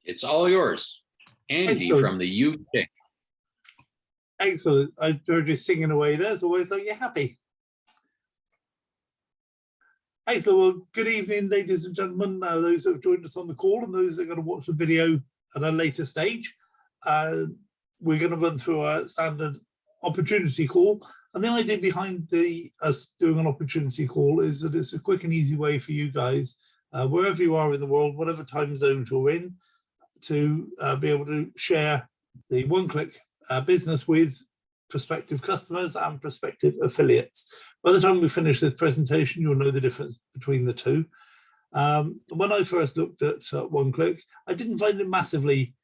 It's all yours. Andy Excellent. from the UK. Excellent. I heard you singing away there. It's always like you're happy. Excellent. Well, good evening, ladies and gentlemen. Those that have joined us on the call and those that are going to watch the video at a later stage. We're going to run through our standard opportunity call. And the idea behind us doing an opportunity call is that it's a quick and easy way for you guys, wherever you are in the world, whatever time zone you're in, to be able to share the one-click business with prospective customers and prospective affiliates. By the time we finish this presentation, you'll know the difference between the two. When I first looked at one-click, I didn't find it massively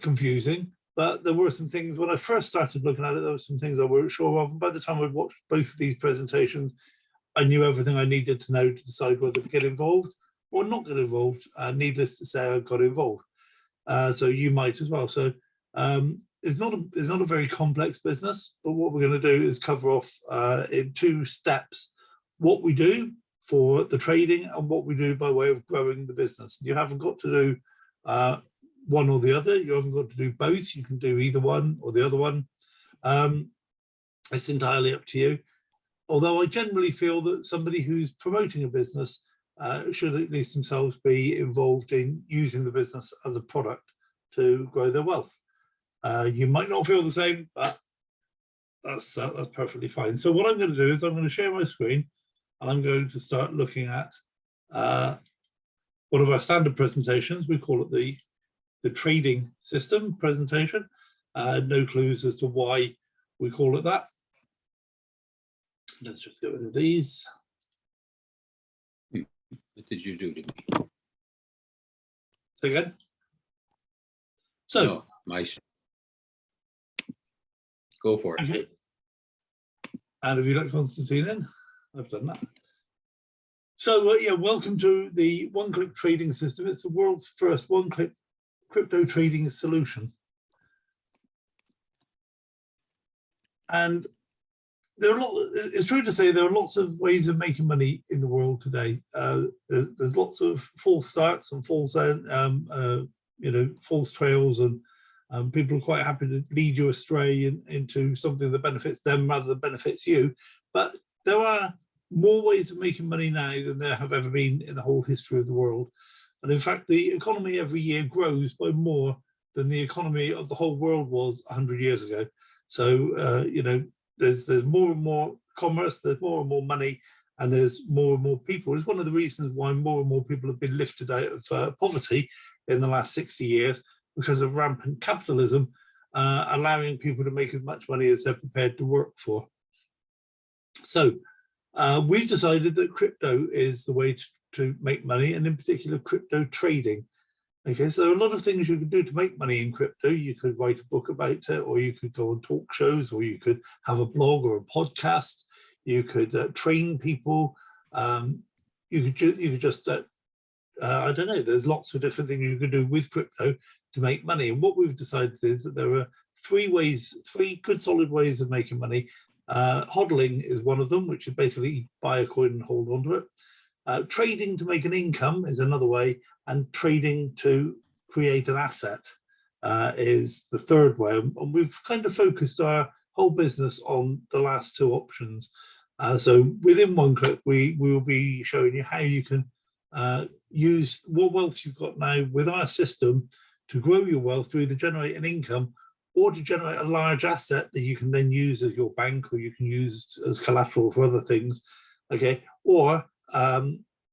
confusing, but there were some things when I first started looking at it, there were some things I weren't sure of. And by the time I'd watched both of these presentations, I knew everything I needed to know to decide whether to get involved or not get involved. Needless to say, I got involved. So you might as well. So it's not a very complex business, but what we're going to do is cover off in 2 steps what we do for the trading and what we do by way of growing the business. You haven't got to do one or the other. You haven't got to do both. You can do either one or the other one. It's entirely up to you. Although I generally feel that somebody who's promoting a business should at least themselves be involved in using the business as a product to grow their wealth. You might not feel the same, but that's perfectly fine. So what I'm going to do is I'm going to share my screen and I'm going to start looking at one of our standard presentations. We call it the trading system presentation. No clues as to why we call it that. Let's just get rid of these. What did you do to me? Say again? So, no, go for it. Okay. And have you let Constantine in? I've done that. So, yeah, welcome to the one-click trading system. It's the world's first one-click crypto trading solution. And it's true to say there are lots of ways of making money in the world today. There's lots of false starts and false trails, and people are quite happy to lead you astray into something that benefits them rather than benefits you. But there are more ways of making money now than there have ever been in the whole history of the world. And in fact, the economy every year grows by more than the economy of the whole world was 100 years ago. So, there's more and more commerce, there's more and more money, and there's more and more people. It's one of the reasons why more and more people have been lifted out of poverty in the last 60 years, because of rampant capitalism, allowing people to make as much money as they're prepared to work for. So we've decided that crypto is the way to make money, and in particular crypto trading. Okay, so there are a lot of things you can do to make money in crypto. You could write a book about it, or you could go on talk shows, or you could have a blog or a podcast. You could train people. You could just I don't know. There's lots of different things you can do with crypto to make money. And what we've decided is that there are 3 good solid ways of making money. Hodling is one of them, which is basically buy a coin and hold on to it. Trading to make an income is another way, and trading to create an asset is the third way. And we've kind of focused our whole business on the last 2 options. So within one-click, we will be showing you how you can use what wealth you've got now with our system to grow your wealth, to either generate an income or to generate a large asset that you can then use as your bank, or you can use as collateral for other things. Okay, or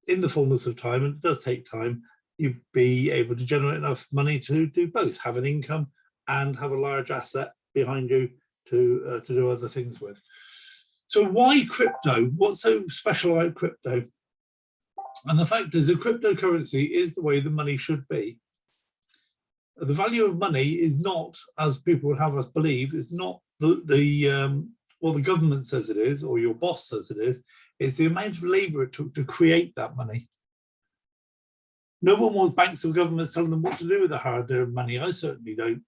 in the fullness of time, and it does take time, you'd be able to generate enough money to do both, have an income and have a large asset behind you to do other things with. So why crypto? What's so special about crypto? And the fact is that cryptocurrency is the way the money should be. The value of money is not, as people would have us believe, it's not the government says it is, or your boss says it is. It's the amount of labor it took to create that money. No one wants banks or governments telling them what to do with the hard-earned money. I certainly don't.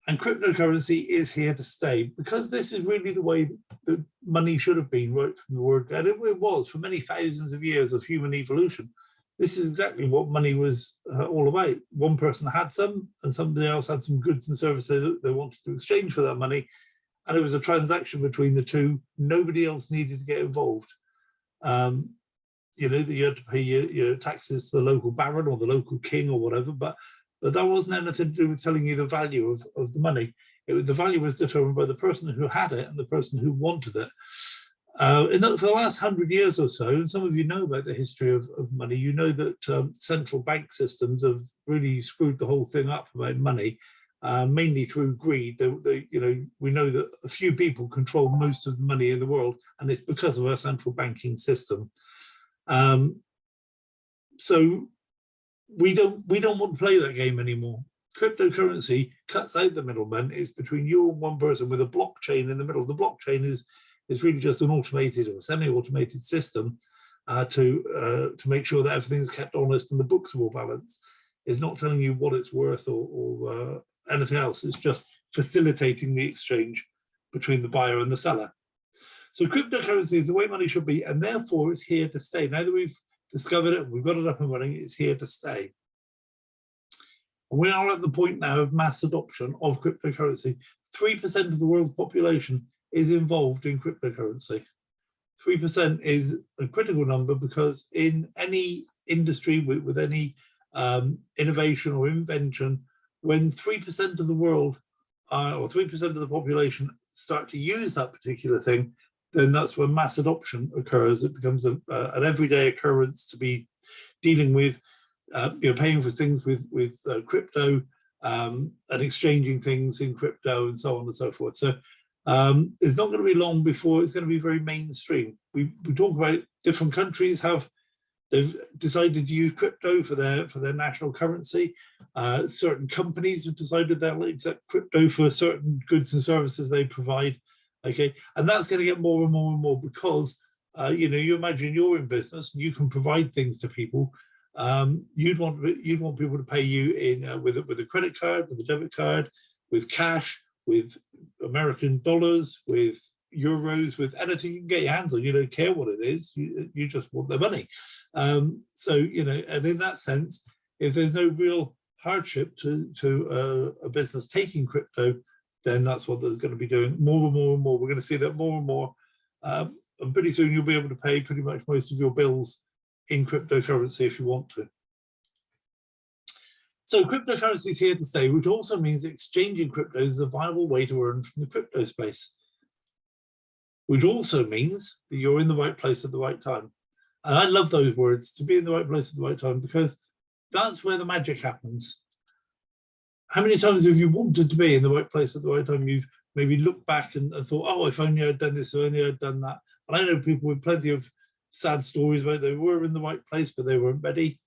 And cryptocurrency is here to stay, because this is really the way that money should have been right from the word go. And it was for many thousands of years of human evolution. This is exactly what money was all about. One person had some, and somebody else had some goods and services that they wanted to exchange for that money. And it was a transaction between the two. Nobody else needed to get involved. You know, that you had to pay your taxes to the local baron or the local king or whatever, but that wasn't anything to do with telling you the value of the money. The value was determined by the person who had it and the person who wanted it. For the last 100 years or so, and some of you know about the history of money, you know that central bank systems have really screwed the whole thing up about money, mainly through greed. We know that a few people control most of the money in the world, and it's because of our central banking system. So we don't want to play that game anymore. Cryptocurrency cuts out the middleman. It's between you and one person with a blockchain in the middle. The blockchain is really just an automated or semi-automated system to make sure that everything's kept honest and the books are all balanced. It's not telling you what it's worth or anything else. It's just facilitating the exchange between the buyer and the seller. So cryptocurrency is the way money should be, and therefore it's here to stay. Now that we've discovered it, we've got it up and running, it's here to stay. And we are at the point now of mass adoption of cryptocurrency. 3% of the world's population is involved in cryptocurrency. 3% is a critical number, because in any industry with any innovation or invention, when 3% of the world or 3% of the population start to use that particular thing, then that's when mass adoption occurs. It becomes an everyday occurrence to be dealing with, paying for things with crypto and exchanging things in crypto and so on and so forth. So it's not going to be long before it's going to be very mainstream. We talk about different countries they've decided to use crypto for their national currency. Certain companies have decided they'll accept crypto for certain goods and services they provide. Okay, and that's going to get more and more and more, because you imagine you're in business and you can provide things to people. You'd want people to pay you in with a credit card, with a debit card, with cash, with American dollars, with euros, with anything you can get your hands on. You don't care what it is. You just want the money. So and in that sense, if there's no real hardship to a business taking crypto, then that's what they're going to be doing more and more and more. We're going to see that more and more. And pretty soon you'll be able to pay pretty much most of your bills in cryptocurrency if you want to. So cryptocurrency is here to stay, which also means exchanging cryptos is a viable way to earn from the crypto space. Which also means that you're in the right place at the right time. And I love those words, to be in the right place at the right time, because that's where the magic happens. How many times have you wanted to be in the right place at the right time? You've maybe looked back and thought, oh, if only I'd done this, if only I'd done that. And I know people with plenty of sad stories about they were in the right place, but they weren't ready.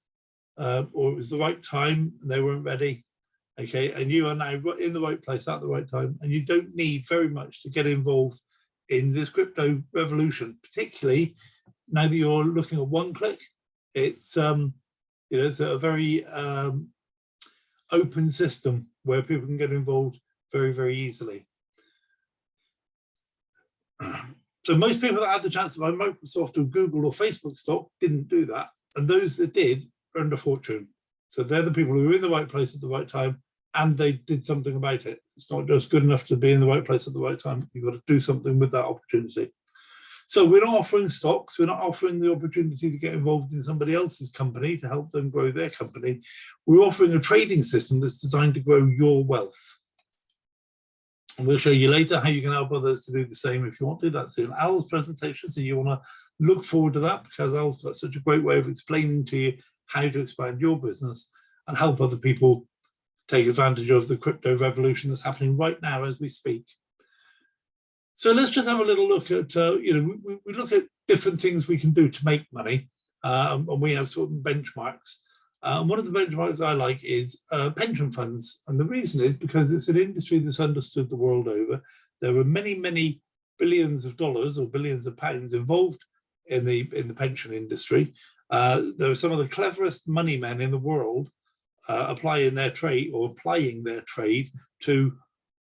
Or it was the right time and they weren't ready. Okay, and you are now in the right place at the right time, and you don't need very much to get involved in this crypto revolution, particularly now that you're looking at one click. It's it's a very open system where people can get involved very, very easily. So most people that had the chance to buy Microsoft or Google or Facebook stock didn't do that, and those that did earned a fortune. So they're the people who were in the right place at the right time, and they did something about it. It's not just good enough to be in the right place at the right time. You've got to do something with that opportunity. So we're not offering stocks. We're not offering the opportunity to get involved in somebody else's company to help them grow their company. We're offering a trading system that's designed to grow your wealth. And we'll show you later how you can help others to do the same if you want to. That's in Al's presentation. So you want to look forward to that, because Al's got such a great way of explaining to you how to expand your business and help other people take advantage of the crypto revolution that's happening right now as we speak. So let's just have a little look at, we look at different things we can do to make money, and we have certain benchmarks. One of the benchmarks I like is pension funds. And the reason is because it's an industry that's understood the world over. There are many, many billions of dollars or billions of pounds involved in the pension industry. There are some of the cleverest money men in the world applying their trade to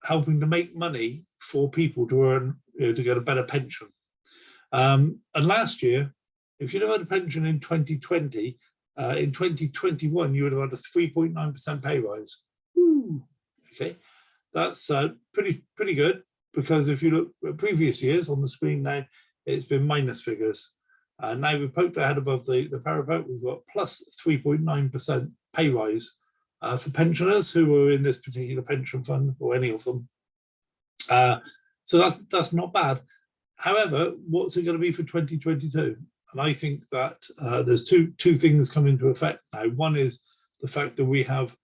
helping to make money for people to earn, to get a better pension. And last year, if you'd have had a pension in 2020, in 2021, you would have had a 3.9% pay rise. Woo. Okay, that's pretty good, because if you look at previous years on the screen now, it's been minus figures. Now we've poked our head above the parapet, we've got plus 3.9% pay rise for pensioners who are in this particular pension fund, or any of them. So that's not bad. However, what's it going to be for 2022? And I think that there's two things come into effect now. One is the fact that we have,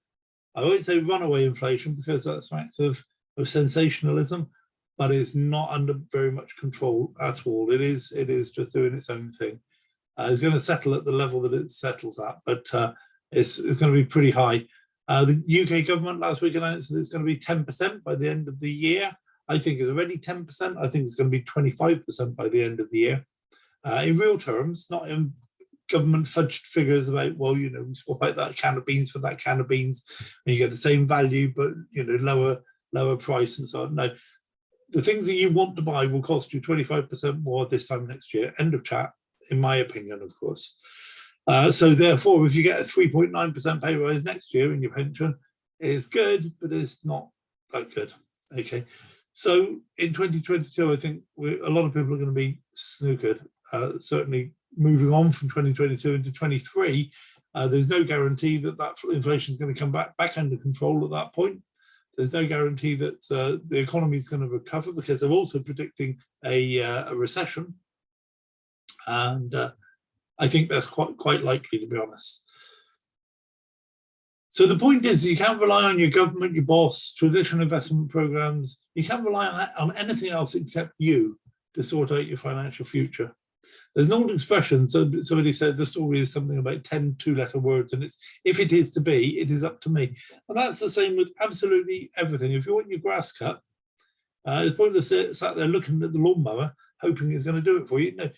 I won't say runaway inflation, because that's facts of sensationalism, but it's not under very much control at all. It is just doing its own thing. It's going to settle at the level that it settles at, but it's going to be pretty high. The UK government last week announced that it's going to be 10% by the end of the year. I think it's already 10%. I think it's going to be 25% by the end of the year. In real terms, not in government fudged figures about, well, we swap out that can of beans for that can of beans, and you get the same value, but lower price and so on. No, the things that you want to buy will cost you 25% more this time next year. End of chat, in my opinion, of course. So therefore, if you get a 3.9% pay rise next year in your pension, it's good, but it's not that good. Okay. So in 2022, I think a lot of people are going to be snookered. Certainly moving on from 2022 into 23, there's no guarantee that inflation is going to come back under control at that point. There's no guarantee that the economy is going to recover, because they're also predicting a recession. And I think that's quite likely, to be honest. So the point is, you can't rely on your government, your boss, traditional investment programs. You can't rely on anything else except you to sort out your financial future. There's an old expression, so somebody said the story is something about 10 two-letter words, and it's, if it is to be, it is up to me. And that's the same with absolutely everything. If you want your grass cut, it's pointless sat there looking at the lawnmower, hoping it's going to do it for you. No,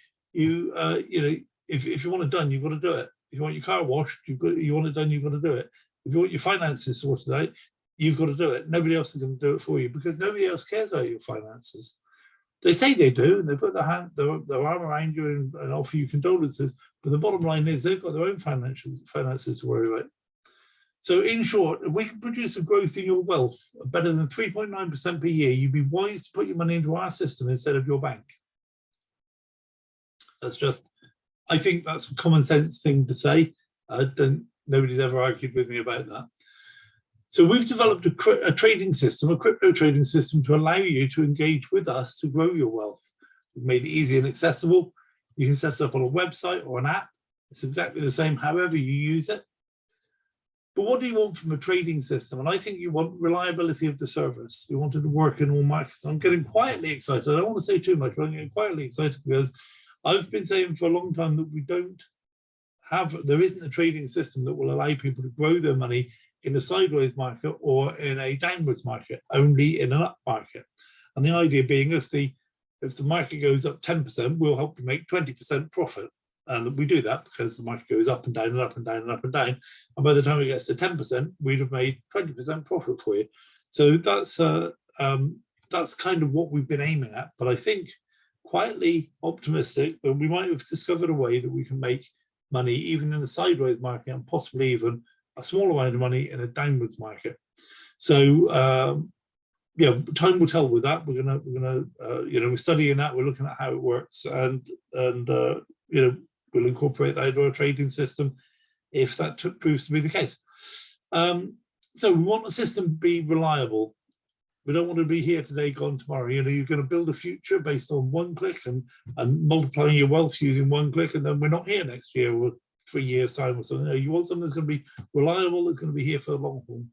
if you want it done, you've got to do it. If you want your car washed, you want it done, you've got to do it. If you want your finances sorted out, you've got to do it. Nobody else is going to do it for you, because nobody else cares about your finances. They say they do, and they put their arm around you and offer you condolences. But the bottom line is they've got their own finances to worry about. So in short, if we can produce a growth in your wealth better than 3.9% per year, you'd be wise to put your money into our system instead of your bank. That's just, I think that's a common sense thing to say. Nobody's ever argued with me about that. So we've developed a trading system, a crypto trading system, to allow you to engage with us to grow your wealth. We've made it easy and accessible. You can set it up on a website or an app. It's exactly the same however you use it. But what do you want from a trading system? And I think you want reliability of the service. You want it to work in all markets. I'm getting quietly excited. I don't want to say too much, but I'm getting quietly excited because I've been saying for a long time that there isn't a trading system that will allow people to grow their money in a sideways market or in a downwards market, only in an up market. And the idea being, if the market goes up 10%, we'll help you make 20% profit. And we do that because the market goes up and down and up and down and up and down. And by the time it gets to 10%, we'd have made 20% profit for you. So that's kind of what we've been aiming at. But I think quietly optimistic that we might have discovered a way that we can make money even in a sideways market, and possibly even a small amount of money in a downwards market. So time will tell with that. We're studying that. We're looking at how it works, and we'll incorporate that into our trading system if that proves to be the case. So we want the system to be reliable. We don't want to be here today, gone tomorrow. You're going to build a future based on one click and multiplying your wealth using one click, and then we're not here next year or 3 years' time or something. No, you want something that's going to be reliable, that's going to be here for the long haul.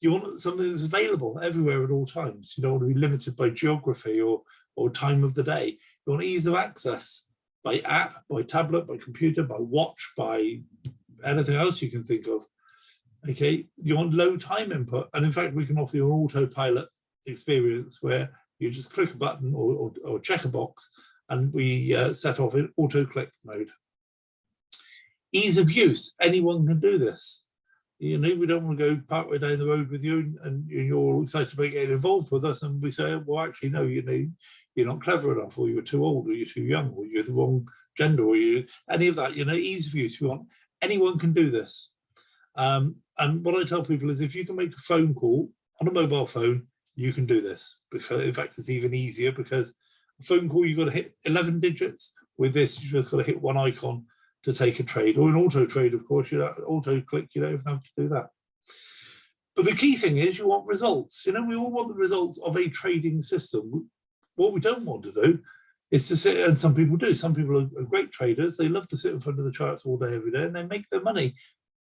You want something that's available everywhere at all times. You don't want to be limited by geography or time of the day. You want ease of access by app, by tablet, by computer, by watch, by anything else you can think of. Okay, you want low time input, and in fact, we can offer you an autopilot experience where you just click a button or check a box, and we set off in auto click mode. Ease of use, anyone can do this. You know, we don't want to go partway down the road with you and you're all excited about getting involved with us, and we say, well, actually, no, you know, you're not clever enough, or you're too old, or you're too young, or you're the wrong gender, or you any of that. You know, easy for you if you want. Anyone can do this. And what I tell people is, if you can make a phone call on a mobile phone, you can do this. Because in fact, it's even easier, because a phone call, you've got to hit 11 digits. With this, you've just got to hit one icon to take a trade, or an auto trade, of course. You know, auto click, you don't even have to do that. But the key thing is, you want results. You know, we all want the results of a trading system. What we don't want to do is to sit, and some people do. Some people are great traders. They love to sit in front of the charts all day, every day, and they make their money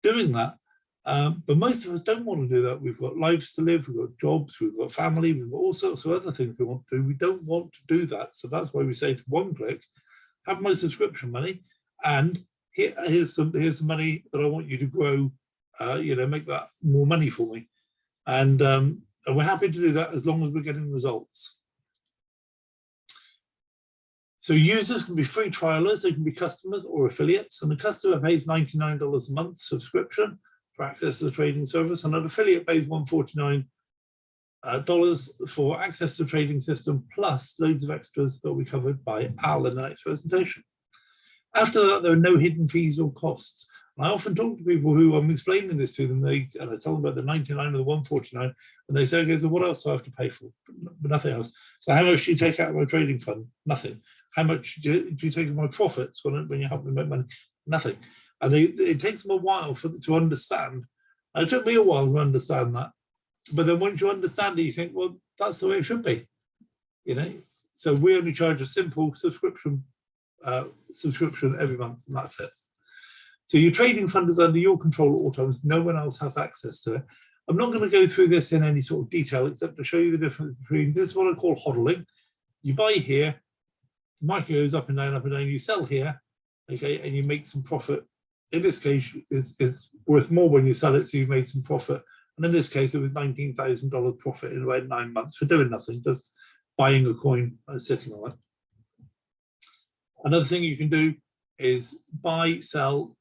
doing that. But most of us don't want to do that. We've got lives to live, we've got jobs, we've got family, we've got all sorts of other things we want to do. We don't want to do that. So that's why we say to one click, have my subscription money, and here's the money that I want you to grow, you know, make that more money for me. And we're happy to do that as long as we're getting results. So users can be free trialers, they can be customers or affiliates, and the customer pays $99 a month subscription for access to the trading service, and an affiliate pays $149 for access to the trading system, plus loads of extras that will be covered by Al in the next presentation. After that, there are no hidden fees or costs. And I often talk to people who I'm explaining this to them, and I tell them about the 99 and the 149, and they say, okay, so what else do I have to pay for? But nothing else. So how much do you take out of my trading fund? Nothing. How much do you take of my profits when you help me make money? Nothing. And it takes them a while to understand. And it took me a while to understand that. But then once you understand it, you think, well, that's the way it should be. You know, so we only charge a simple subscription every month, and that's it. So your trading fund is under your control at all times. No one else has access to it. I'm not going to go through this in any sort of detail, except to show you the difference between this is what I call hodling. You buy here, the market goes up and down, you sell here, okay, and you make some profit. In this case, it's worth more when you sell it, so you made some profit. And in this case, it was $19,000 profit in about 9 months for doing nothing, just buying a coin and sitting on it. Another thing you can do is buy, sell,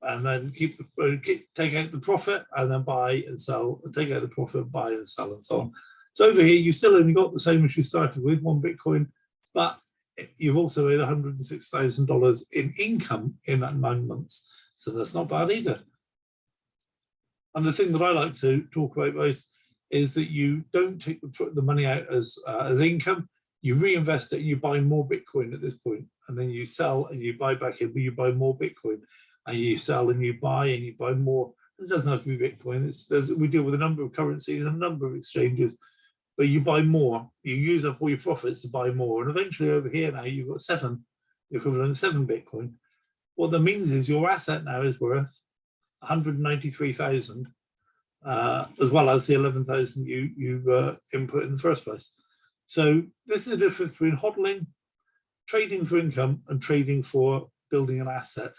and then take out the profit, and then buy and sell, and take out the profit, buy and sell, and so on. So over here, you still only got the same as you started with, 1 Bitcoin, but you've also made $106,000 in income in that 9 months. So that's not bad either. And the thing that I like to talk about most is that you don't take the money out as income. You reinvest it and you buy more Bitcoin at this point, and then you sell and you buy back in, but you buy more Bitcoin, and you sell and you buy more. It doesn't have to be Bitcoin. We deal with a number of currencies and a number of exchanges, but you buy more. You use up all your profits to buy more, and eventually over here now you've got the equivalent of 7 Bitcoin. What that means is your asset now is worth 193,000, as well as the 11,000 you input in the first place. So this is the difference between hodling, trading for income, and trading for building an asset.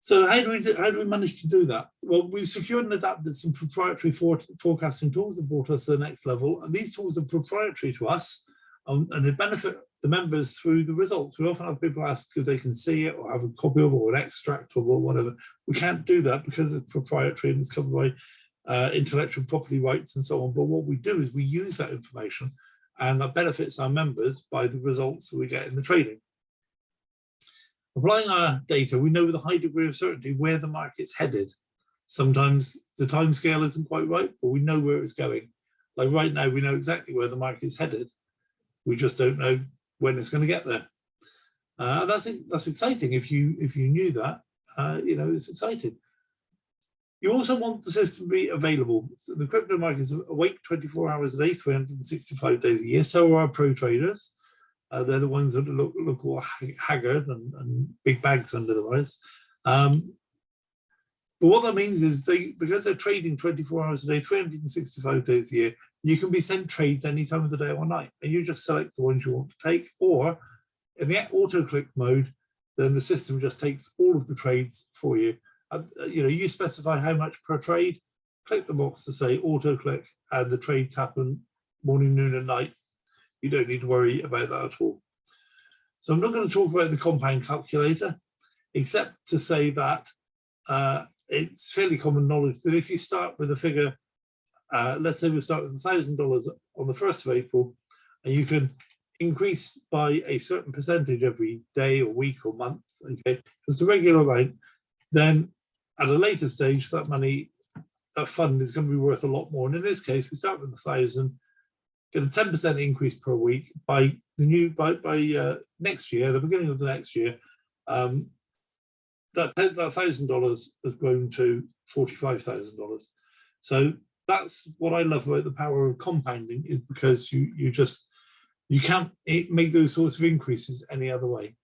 So how do we manage to do that? Well, we've secured and adapted some proprietary forecasting tools that brought us to the next level. And these tools are proprietary to us, and they benefit the members through the results. We often have people ask if they can see it or have a copy of it or an extract or whatever. We can't do that because it's proprietary and it's covered by intellectual property rights and so on. But what we do is we use that information, and that benefits our members by the results that we get in the trading. Applying our data, we know with a high degree of certainty where the market's headed. Sometimes the time scale isn't quite right, but we know where it's going. Like right now, we know exactly where the market's headed. We just don't know when it's going to get there. That's exciting. If you knew that, you know, it's exciting. You also want the system to be available. So the crypto market is awake 24 hours a day, 365 days a year. So are our pro traders. They're the ones that look all haggard and big bags under the eyes. But what that means is because they're trading 24 hours a day, 365 days a year, you can be sent trades any time of the day or night, and you just select the ones you want to take. Or in the auto-click mode, then the system just takes all of the trades for you. You know, you specify how much per trade, click the box to say auto-click, and the trades happen morning, noon, and night. You don't need to worry about that at all. So I'm not going to talk about the compound calculator, except to say that it's fairly common knowledge that if you start with a figure, let's say we start with $1,000 on the 1st of April, and you can increase by a certain percentage every day or week or month, okay, it's a regular amount, then at a later stage, that money, that fund is going to be worth a lot more. And in this case, we start with 1,000, get a 10% increase per week. By next year, the beginning of the next year, that $1,000 has grown to $45,000. So that's what I love about the power of compounding, is because you can't make those sorts of increases any other way.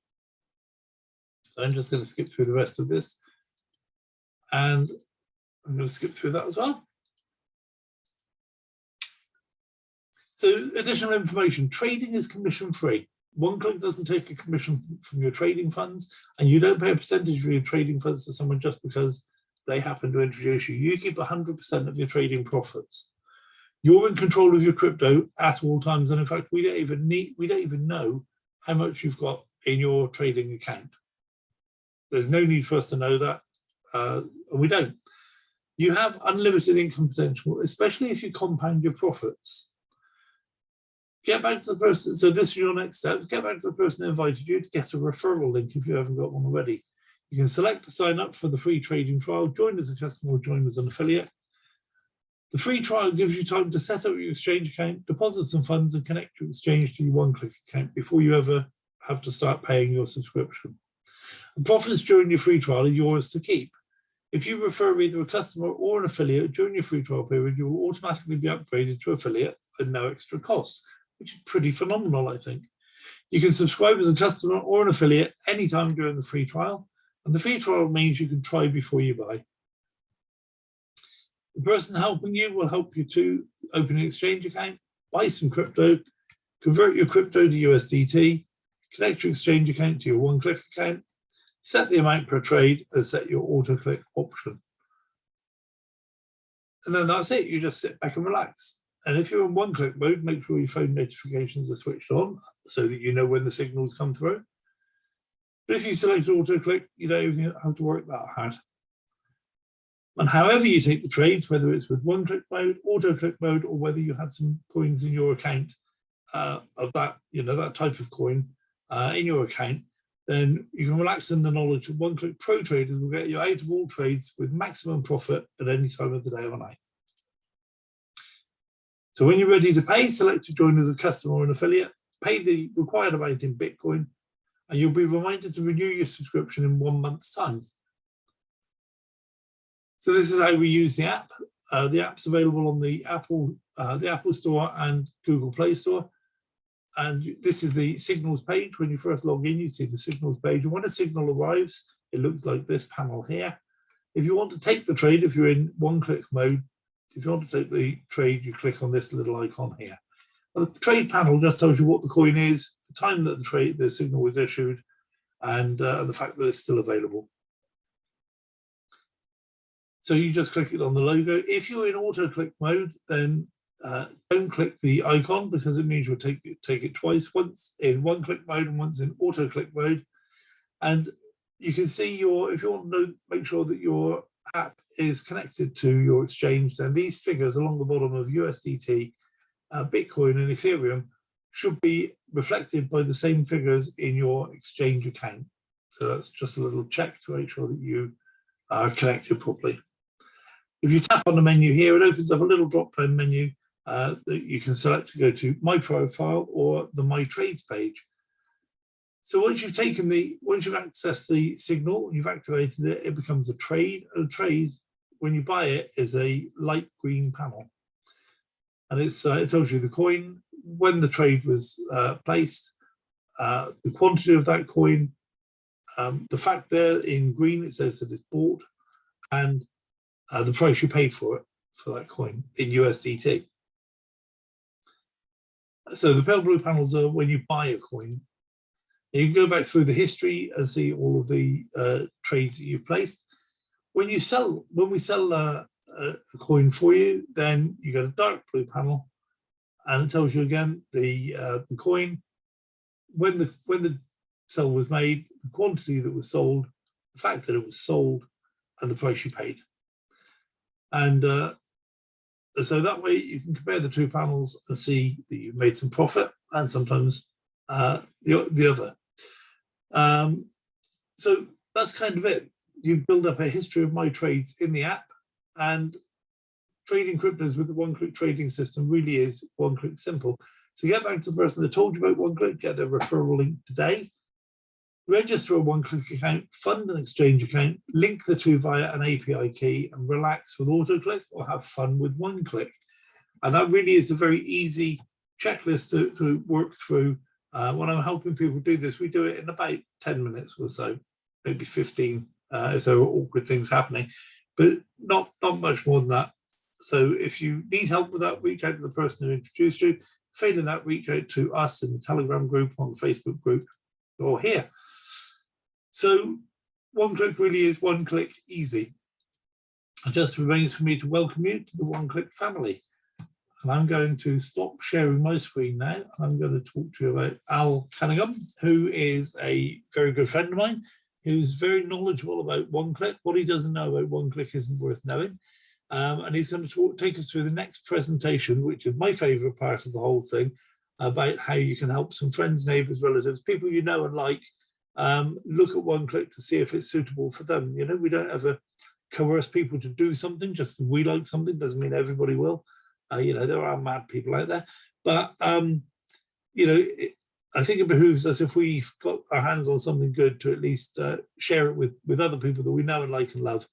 So I'm just going to skip through the rest of this, and I'm going to skip through that as well. So additional information: trading is commission free. OneClick doesn't take a commission from your trading funds, and you don't pay a percentage of your trading funds to someone just because they happen to introduce you. You keep 100% of your trading profits. You're in control of your crypto at all times, and in fact, we don't even know how much you've got in your trading account. There's no need for us to know that, and we don't. You have unlimited income potential, especially if you compound your profits. Get back to the person. So this is your next step. Get back to the person who invited you to get a referral link if you haven't got one already. You can select to sign up for the free trading trial, join as a customer or join as an affiliate. The free trial gives you time to set up your exchange account, deposit some funds, and connect your exchange to your OneClick account before you ever have to start paying your subscription. The profits during your free trial are yours to keep. If you refer either a customer or an affiliate during your free trial period, you will automatically be upgraded to affiliate at no extra cost, which is pretty phenomenal, I think. You can subscribe as a customer or an affiliate anytime during the free trial, and the free trial means you can try before you buy. The person helping you will help you to open an exchange account, buy some crypto, convert your crypto to USDT, connect your exchange account to your OneClick account, set the amount per trade, and set your auto-click option. And then that's it. You just sit back and relax. And if you're in OneClick mode, make sure your phone notifications are switched on so that you know when the signals come through. But if you select auto-click, you don't even have to work that hard. And however you take the trades, whether it's with OneClick mode, auto-click mode, or whether you had some coins in your account of that, that type of coin in your account, then you can relax in the knowledge that OneClick Pro traders will get you out of all trades with maximum profit at any time of the day or night. So when you're ready to pay, select to join as a customer or an affiliate, pay the required amount in Bitcoin, and you'll be reminded to renew your subscription in 1 month's time. So this is how we use the app. The app's available on the Apple Store and Google Play Store. And this is the signals page. When you first log in, you see the signals page. And when a signal arrives, it looks like this panel here. If you want to take the trade, if you're in OneClick mode, if you want to take the trade, you click on this little icon here. And the trade panel just tells you what the coin is, the time that the signal was issued, and the fact that it's still available. So you just click it on the logo. If you're in auto-click mode, then don't click the icon, because it means you'll take it twice, once in OneClick mode and once in auto-click mode. And you can see if you want to make sure that your app is connected to your exchange, then these figures along the bottom of USDT, Bitcoin and Ethereum should be reflected by the same figures in your exchange account. So that's just a little check to make sure that you are connected properly. If you tap on the menu here, it opens up a little drop-down menu that you can select to go to My Profile or the My Trades page. So once you've accessed the signal, you've activated it, it becomes a trade. And a trade, when you buy it, is a light green panel. And it tells you the coin, when the trade was placed, the quantity of that coin, the fact there in green, it says that it's bought, and the price you paid for that coin in USDT. So the pale blue panels are when you buy a coin. You can go back through the history and see all of the trades that you've placed. When we sell a coin for you, then you get a dark blue panel, and it tells you again the coin, when the sell was made, the quantity that was sold, the fact that it was sold, and the price you paid. And so that way you can compare the two panels and see that you've made some profit, and sometimes the other. So that's kind of it. You build up a history of my trades in the app, and trading cryptos with the one-click trading system really is one-click simple. So get back to the person that told you about one-click, get their referral link today, register a one-click account, fund an exchange account, link the two via an API key, and relax with AutoClick or have fun with one-click. And that really is a very easy checklist to work through. When I'm helping people do this, we do it in about 10 minutes or so, maybe 15 if there are awkward things happening, but not much more than that. So if you need help with that, reach out to the person who introduced you. Failing that, reach out to us in the Telegram group, on the Facebook group, or here. So one-click really is one-click easy. It just remains for me to welcome you to the one-click family. And I'm going to stop sharing my screen now. I'm going to talk to you about Al Cunningham, who is a very good friend of mine, who's very knowledgeable about one-click. What he doesn't know about one-click isn't worth knowing. And he's going to take us through the next presentation, which is my favorite part of the whole thing, about how you can help some friends, neighbors, relatives, people you know and like, look at one-click to see if it's suitable for them. You know, we don't ever coerce people to do something just because we like something, doesn't mean everybody will. You know, there are mad people out there, but you know, I think it behooves us, if we've got our hands on something good, to at least share it with other people that we know and like and love,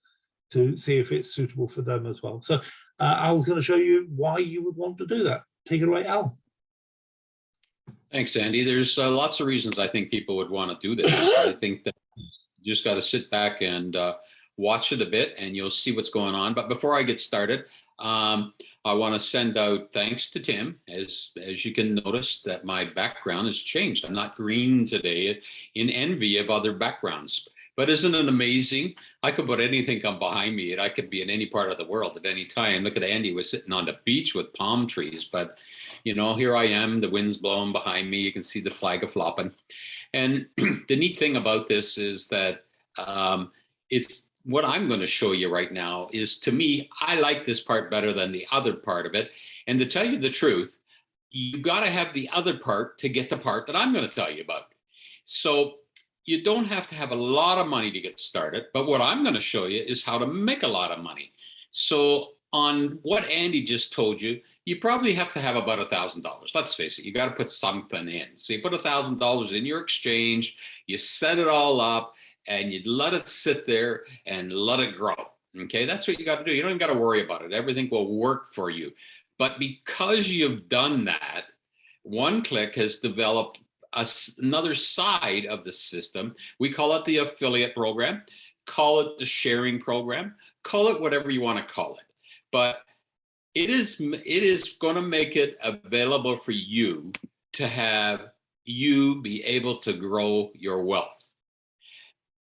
to see if it's suitable for them as well. So Al's going to show you why you would want to do that. Take it away, Al. Thanks, Andy. There's lots of reasons I think people would want to do this. I think that you just got to sit back and watch it a bit, and you'll see what's going on. But before I get started, I want to send out thanks to Tim. As you can notice, that my background has changed. I'm not green today, in envy of other backgrounds. But isn't it amazing? I could put anything come behind me, and I could be in any part of the world at any time. Look at Andy, was sitting on the beach with palm trees, but you know, here I am, the wind's blowing behind me. You can see the flag a flopping. And the neat thing about this is that it's what I'm going to show you right now is, to me, I like this part better than the other part of it. And to tell you the truth, you got to have the other part to get the part that I'm going to tell you about. So you don't have to have a lot of money to get started, but what I'm going to show you is how to make a lot of money. So on what Andy just told you, you probably have to have about $1,000. Let's face it, you got to put something in. So you put $1,000 in your exchange, you set it all up, and you let it sit there and let it grow. Okay, that's what you got to do. You don't even got to worry about it. Everything will work for you. But because you've done that, one-click has developed another side of the system. We call it the affiliate program, call it the sharing program, call it whatever you want to call it. But it is going to make it available for you to have you be able to grow your wealth.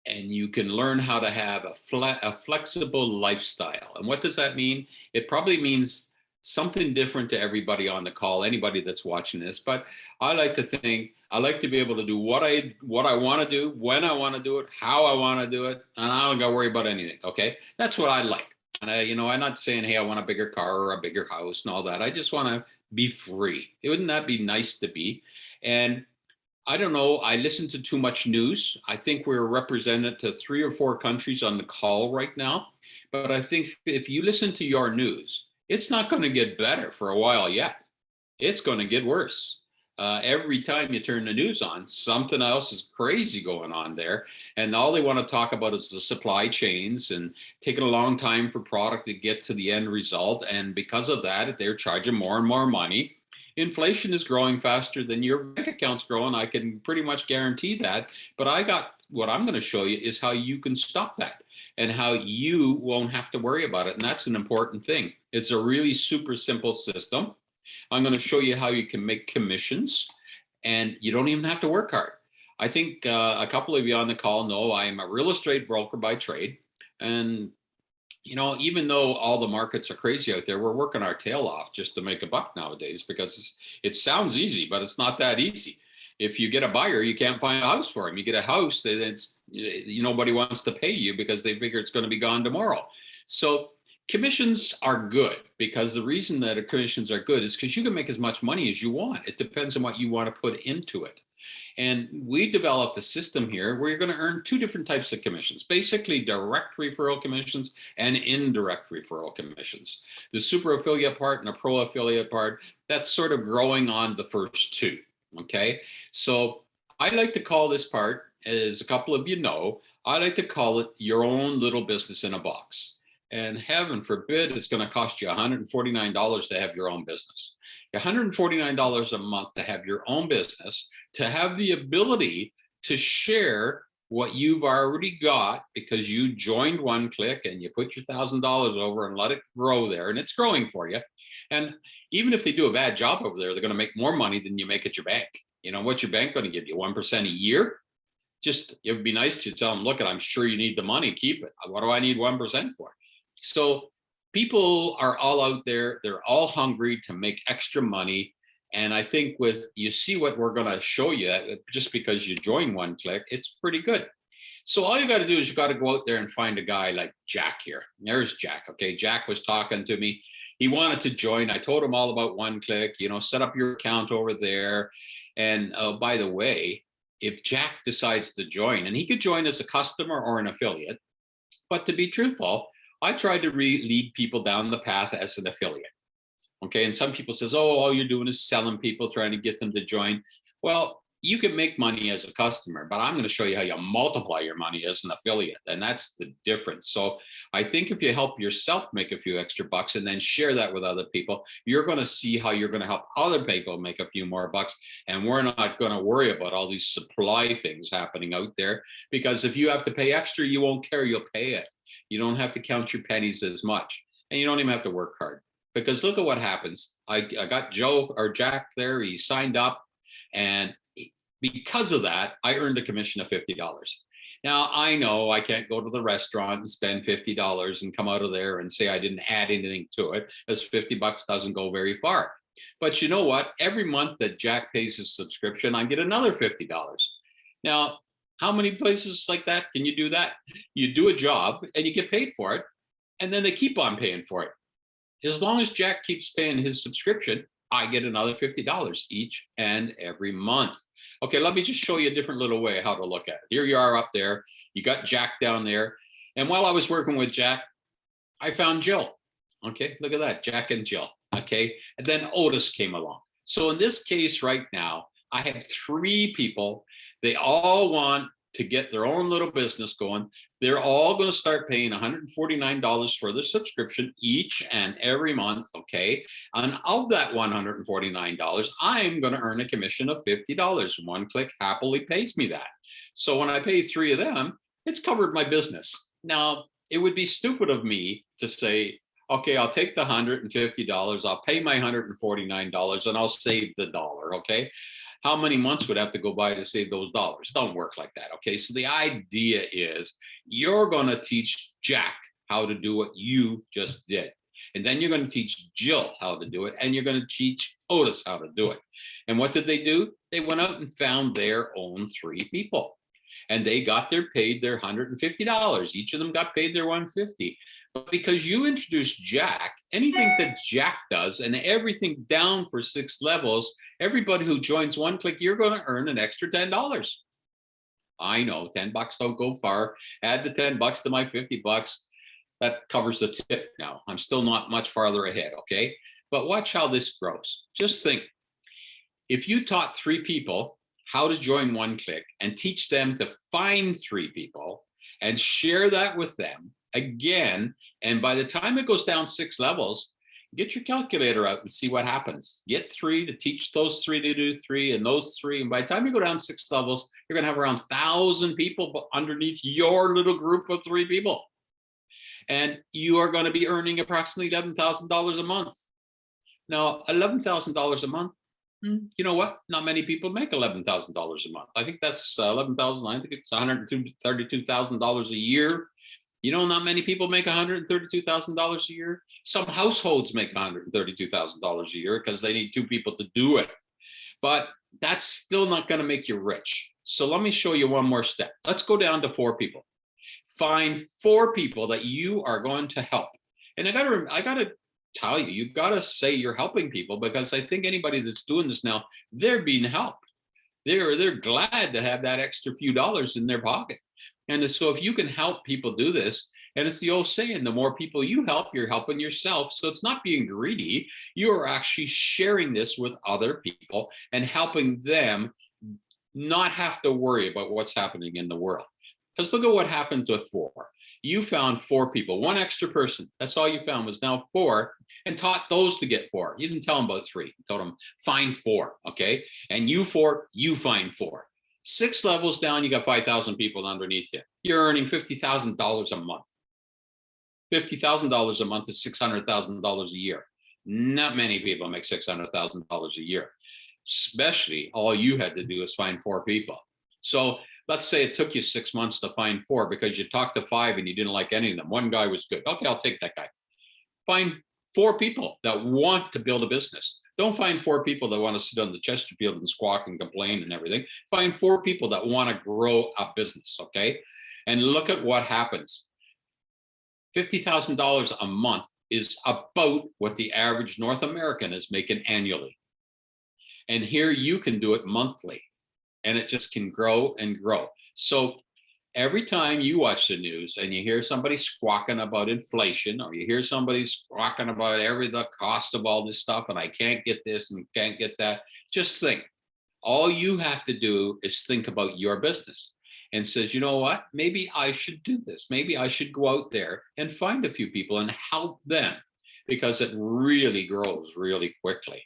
And you can learn how to have a flexible lifestyle. And what does that mean? It probably means something different to everybody on the call, anybody that's watching this. But I like to think, I like to be able to do what I want to do, when I want to do it, how I want to do it, and I don't got to worry about anything. Okay, that's what I like. And you know, I'm not saying, hey, I want a bigger car or a bigger house and all that. I just want to be free. Wouldn't that be nice to be? And I don't know, I listen to too much news. I think we're represented to 3 or 4 countries on the call right now. But I think if you listen to your news, it's not going to get better for a while yet. It's going to get worse. Every time you turn the news on, something else is crazy going on there. And all they want to talk about is the supply chains and taking a long time for product to get to the end result. And because of that, they're charging more and more money. Inflation is growing faster than your bank account's growing. I can pretty much guarantee that. But what I'm going to show you is how you can stop that and how you won't have to worry about it. And that's an important thing. It's a really super simple system. I'm going to show you how you can make commissions, and you don't even have to work hard. I think a couple of you on the call know I am a real estate broker by trade. And, you know, even though all the markets are crazy out there, we're working our tail off just to make a buck nowadays, because it sounds easy, but it's not that easy. If you get a buyer, you can't find a house for them. You get a house, and nobody wants to pay you because they figure it's going to be gone tomorrow. So commissions are good, because the reason that commissions are good is because you can make as much money as you want. It depends on what you want to put into it. And we developed a system here where you're going to earn two different types of commissions, basically direct referral commissions and indirect referral commissions. The super affiliate part and the pro affiliate part, that's sort of growing on the first two. Okay. So I like to call this part, as a couple of you know, I like to call it your own little business in a box. And heaven forbid, it's going to cost you $149 to have your own business. $149 a month to have your own business, to have the ability to share what you've already got because you joined OneClick and you put your $1,000 over and let it grow there, and it's growing for you. And even if they do a bad job over there, they're going to make more money than you make at your bank. You know, what's your bank going to give you? 1% a year? Just, it would be nice to tell them, look, I'm sure you need the money, keep it. What do I need 1% for? So people are all out there. They're all hungry to make extra money. And I think you see what we're going to show you, just because you join OneClick, it's pretty good. So all you got to do is you got to go out there and find a guy like Jack here. There's Jack. Okay. Jack was talking to me. He wanted to join. I told him all about OneClick, set up your account over there. And by the way, if Jack decides to join, and he could join as a customer or an affiliate, but to be truthful, I tried to lead people down the path as an affiliate. Okay. And some people says, oh, all you're doing is selling people, trying to get them to join. Well, you can make money as a customer, but I'm going to show you how you multiply your money as an affiliate. And that's the difference. So I think if you help yourself make a few extra bucks and then share that with other people, you're going to see how you're going to help other people make a few more bucks. And we're not going to worry about all these supply things happening out there, because if you have to pay extra, you won't care, you'll pay it. You don't have to count your pennies as much, and you don't even have to work hard, because look at what happens. I got Jack there. He signed up, and because of that, I earned a commission of $50. Now, I know I can't go to the restaurant and spend $50 and come out of there and say I didn't add anything to it, as $50 doesn't go very far. But you know what? Every month that Jack pays his subscription, I get another $50. Now, how many places like that can you do that? You do a job and you get paid for it, and then they keep on paying for it. As long as Jack keeps paying his subscription, I get another $50 each and every month. Okay, let me just show you a different little way how to look at it. Here you are up there. You got Jack down there. And while I was working with Jack, I found Jill. Okay, look at that, Jack and Jill. Okay, and then Otis came along. So in this case right now, I have 3 people. They all want to get their own little business going. They're all going to start paying $149 for their subscription each and every month. Okay. And of that $149, I'm going to earn a commission of $50. OneClick happily pays me that. So when I pay 3 of them, it's covered my business. Now, it would be stupid of me to say, okay, I'll take the $150, I'll pay my $149, and I'll save the dollar. Okay. How many months would have to go by to save those dollars? Don't work like that. Okay. So the idea is you're going to teach Jack how to do what you just did. And then you're going to teach Jill how to do it. And you're going to teach Otis how to do it. And what did they do? They went out and found their own 3 people. And they got paid their $150. Each of them got paid their $150. But because you introduced Jack, anything that Jack does and everything down for 6 levels, everybody who joins OneClick, you're going to earn an extra $10. I know $10 don't go far. Add the $10 to my $50. That covers the tip now. I'm still not much farther ahead. Okay. But watch how this grows. Just think, if you taught 3 people how to join OneClick and teach them to find 3 people and share that with them again, and by the time it goes down 6 levels, get your calculator out and see what happens. Get 3 to teach those 3 to do 3 and those 3. And by the time you go down 6 levels, you're going to have around 1,000 people underneath your little group of 3 people. And you are going to be earning approximately $11,000 a month. Now, $11,000 a month, you know what? Not many people make $11,000 a month. I think that's 11,000. I think it's $132,000 a year. You know, not many people make $132,000 a year. Some households make $132,000 a year because they need 2 people to do it. but that's still not going to make you rich. So let me show you one more step. Let's go down to 4 people. Find 4 people that you are going to help. And I gotta tell you, you gotta say you're helping people, because I think anybody that's doing this now, they're being helped. They're glad to have that extra few dollars in their pocket. And so if you can help people do this, and it's the old saying, the more people you help, you're helping yourself. So it's not being greedy. You're actually sharing this with other people and helping them not have to worry about what's happening in the world. Because look at what happened with 4. You found 4 people, 1 extra person. That's all you found was now 4, and taught those to get 4. You didn't tell them about 3. You told them find 4, okay? And you 4, you find 4. 6 levels down, you got 5,000 people underneath you. You're earning $50,000 a month. $50,000 a month is $600,000 a year. Not many people make $600,000 a year, especially all you had to do is find 4 people. So let's say it took you 6 months to find 4 because you talked to 5 and you didn't like any of them. 1 guy was good. Okay, I'll take that guy. Find 4 people that want to build a business. Don't find 4 people that want to sit on the Chesterfield and squawk and complain and everything. Find 4 people that want to grow a business, okay? And look at what happens. $50,000 a month is about what the average North American is making annually. And here you can do it monthly, and it just can grow and grow. So every time you watch the news and you hear somebody squawking about inflation, or you hear somebody squawking about the cost of all this stuff, and I can't get this and can't get that, just think. All you have to do is think about your business and says, you know what, maybe I should do this. Maybe I should go out there and find a few people and help them, because it really grows really quickly.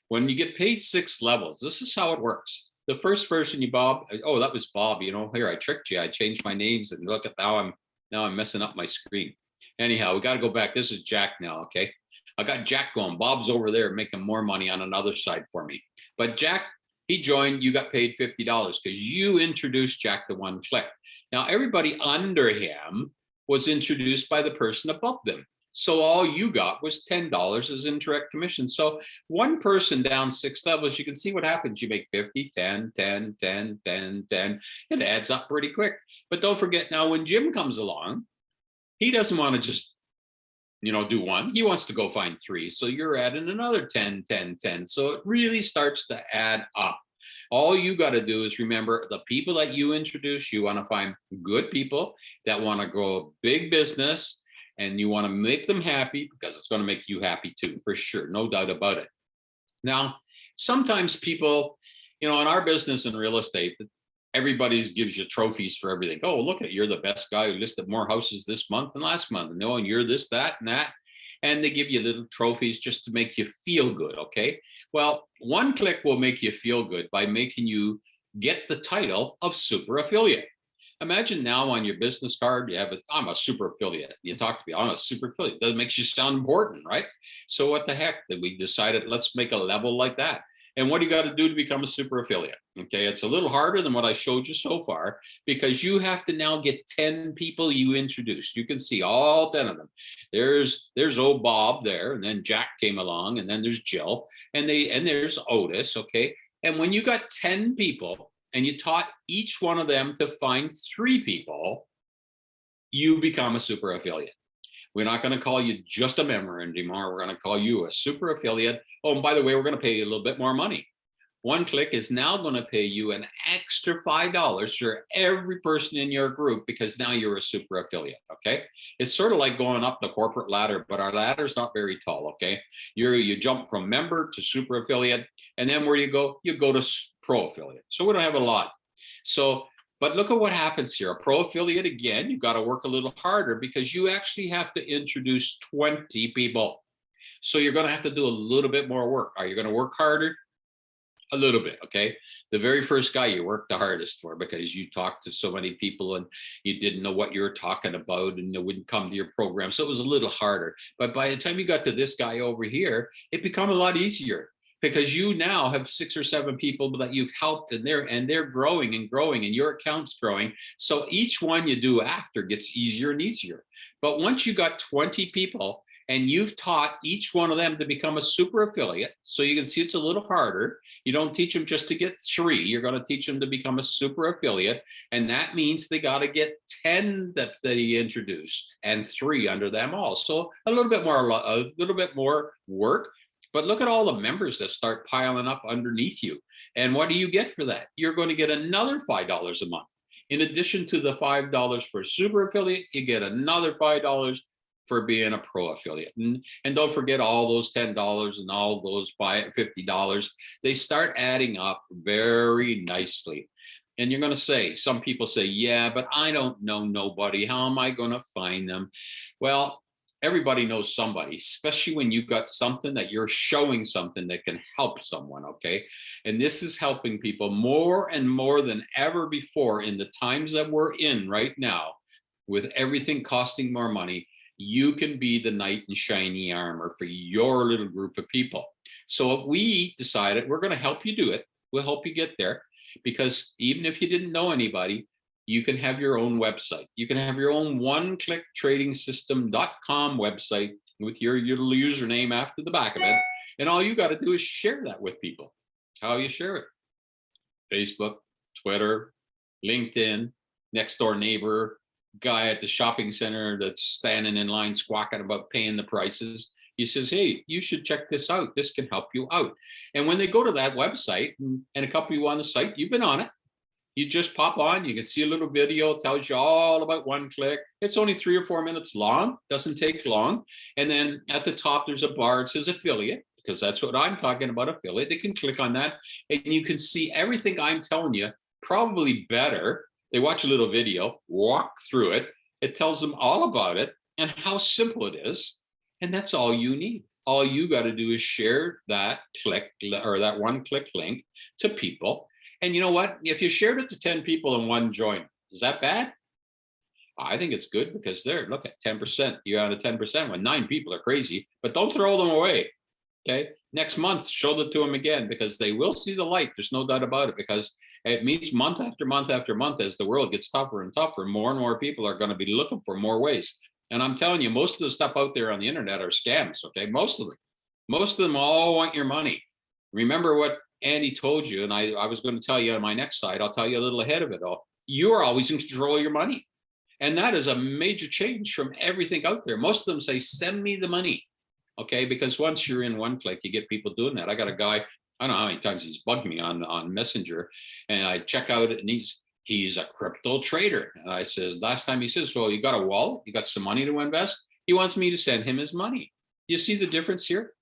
When you get paid 6 levels, this is how it works. The first person you Bob, oh, that was Bob, you know, here, I tricked you. I changed my names, and look at now I'm messing up my screen. Anyhow, we got to go back. This is Jack now, okay? I got Jack going. Bob's over there making more money on another side for me. But Jack, he joined, you got paid $50 because you introduced Jack to One Click. Now, everybody under him was introduced by the person above them. So all you got was $10 as indirect commission. So 1 person down 6 levels, you can see what happens. You make 50, 10, 10, 10, 10, 10. It adds up pretty quick. But don't forget, now when Jim comes along, he doesn't want to just, you know, do 1. He wants to go find 3. So you're adding another 10, 10, 10. So it really starts to add up. All you got to do is remember the people that you introduce. You want to find good people that want to grow a big business, and you want to make them happy, because it's going to make you happy too, for sure. No doubt about it. Now, sometimes people, you know, in our business in real estate, everybody gives you trophies for everything. Oh, look at, you're the best guy who listed more houses this month than last month. No, and you're this, that, and that. And they give you little trophies just to make you feel good, okay? Well, One Click will make you feel good by making you get the title of super affiliate. Imagine now on your business card, you have I'm a super affiliate. You talk to me, I'm a super affiliate. That makes you sound important, right? So what the heck? That we decided, let's make a level like that. And what do you got to do to become a super affiliate? Okay, it's a little harder than what I showed you so far, because you have to now get 10 people you introduced. You can see all 10 of them. There's old Bob there, and then Jack came along, and then there's Jill, and there's Otis, okay? And when you got 10 people, and you taught each one of them to find 3 people, you become a super affiliate. We're not going to call you just a member anymore. We're going to call you a super affiliate. Oh, and by the way, we're going to pay you a little bit more money. One Click is now going to pay you an extra $5 for every person in your group, because now you're a super affiliate, okay? It's sort of like going up the corporate ladder, but our ladder's not very tall, okay? You jump from member to super affiliate, and then where you go? You go to pro affiliate. So we don't have a lot. So, but look at what happens here. A pro affiliate, again, you've got to work a little harder, because you actually have to introduce 20 people. So you're going to have to do a little bit more work. Are you going to work harder? A little bit, okay? The very first guy you worked the hardest for, because you talked to so many people and you didn't know what you were talking about, and they wouldn't come to your program. So it was a little harder. But by the time you got to this guy over here, it became a lot easier, because you now have 6 or 7 people that you've helped, and they're growing and growing, and your account's growing. So each one you do after gets easier and easier. But once you got 20 people, and you've taught each one of them to become a super affiliate. So you can see it's a little harder. You don't teach them just to get 3. You're going to teach them to become a super affiliate. And that means they got to get 10 that they introduce and 3 under them all. So a little bit more work. But look at all the members that start piling up underneath you. And what do you get for that? You're going to get another $5 a month. In addition to the $5 for super affiliate, you get another $5 for being a pro affiliate. And don't forget all those $10 and all those $50. They start adding up very nicely. And you're going to say, some people say, yeah, but I don't know nobody. How am I going to find them? Well, everybody knows somebody, especially when you've got something that you're showing something that can help someone, okay? And this is helping people more and more than ever before in the times that we're in right now, with everything costing more money. You can be the knight in shiny armor for your little group of people. So we decided we're going to help you do it. We'll help you get there, because even if you didn't know anybody, you can have your own website. You can have your own oneclicktrading.com website with your username after the back of it. And all you got to do is share that with people. How you share it? Facebook, Twitter, LinkedIn, next door neighbor, guy at the shopping center that's standing in line squawking about paying the prices. He says, hey, you should check this out. This can help you out. And when they go to that website, and a couple of you on the site, you've been on it. You just pop on, you can see a little video, tells you all about one click. It's only 3 or 4 minutes long, doesn't take long. And then at the top, there's a bar, it says affiliate, because that's what I'm talking about, affiliate. They can click on that and you can see everything I'm telling you, probably better. They watch a little video, walk through it. It tells them all about it and how simple it is. And that's all you need. All you got to do is share that click or that one click link to people. And you know what? If you shared it to 10 people and 1 joined, is that bad? I think it's good, because there, look at 10%. You're out of 10% when 9 people are crazy, but don't throw them away. Okay. Next month, show it to them again, because they will see the light. There's no doubt about it, because it means month after month after month, as the world gets tougher and tougher, more and more people are going to be looking for more ways. And I'm telling you, most of the stuff out there on the internet are scams. Okay. Most of them all want your money. Remember what Andy told you, and I was going to tell you on my next slide, I'll tell you a little ahead of it all. You are always in control of your money. And that is a major change from everything out there. Most of them say, send me the money. Okay, because once you're in one click, you get people doing that. I got a guy, I don't know how many times he's bugged me on Messenger, and I check out it, and he's a crypto trader. And I says, last time he says, well, you got a wallet, you got some money to invest. He wants me to send him his money. You see the difference here?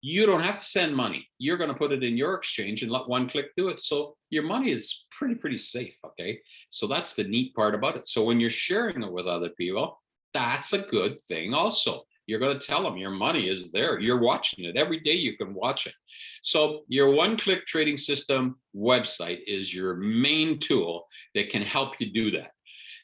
You don't have to send money. You're going to put it in your exchange and let one click do it. So your money is pretty safe. Okay. So that's the neat part about it. So when you're sharing it with other people, that's a good thing also. You're going to tell them your money is there. You're watching it every day. You can watch it. So your one-click trading system website is your main tool that can help you do that.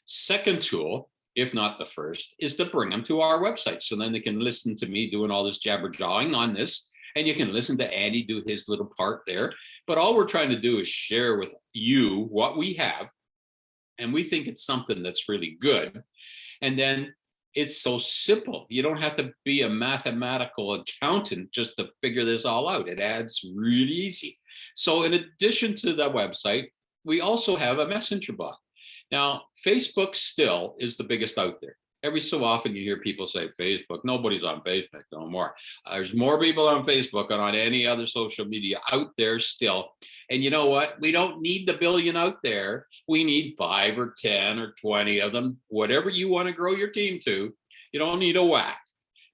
Second tool, if not the first, is to bring them to our website. So then they can listen to me doing all this jabber-jawing on this, and you can listen to Andy do his little part there. But all we're trying to do is share with you what we have, and we think it's something that's really good. And then it's so simple. You don't have to be a mathematical accountant just to figure this all out. It adds really easy. So in addition to the website, we also have a messenger bot. Now, Facebook still is the biggest out there. Every so often you hear people say Facebook. Nobody's on Facebook no more. There's more people on Facebook than on any other social media out there still. And you know what? We don't need the billion out there. We need 5 or 10 or 20 of them, whatever you want to grow your team to. You don't need a whack.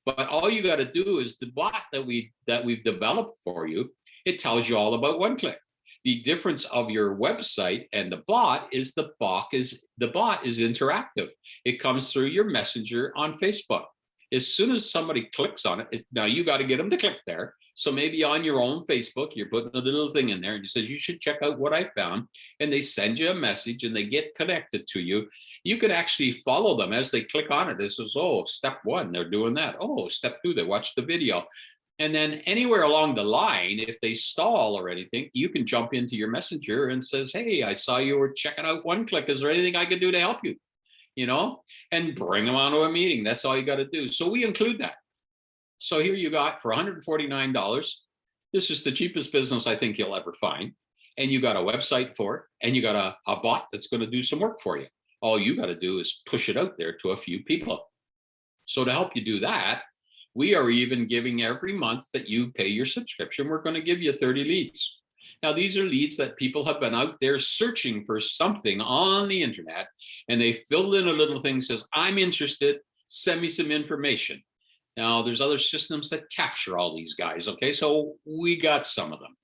But all you got to do is the bot that we've developed for you. It tells you all about one click. The difference of your website and the bot is the bot is interactive. It comes through your messenger on Facebook. As soon as somebody clicks on it, now you got to get them to click there. So maybe on your own Facebook, you're putting a little thing in there and it says, you should check out what I found. And they send you a message and they get connected to you. You could actually follow them as they click on it. This is, oh, step 1, they're doing that. Oh, step 2, they watch the video. And then anywhere along the line, if they stall or anything, you can jump into your messenger and says, hey, I saw you were checking out one click. Is there anything I can do to help you? You know, and bring them onto a meeting. That's all you got to do. So we include that. So here you got for $149. This is the cheapest business I think you'll ever find. And you got a website for it, and you got a bot that's going to do some work for you. All you got to do is push it out there to a few people. So to help you do that, we are even giving every month that you pay your subscription, we're going to give you 30 leads. Now, these are leads that people have been out there searching for something on the internet, and they filled in a little thing that says, I'm interested, send me some information. Now, there's other systems that capture all these guys, okay? So we got some of them.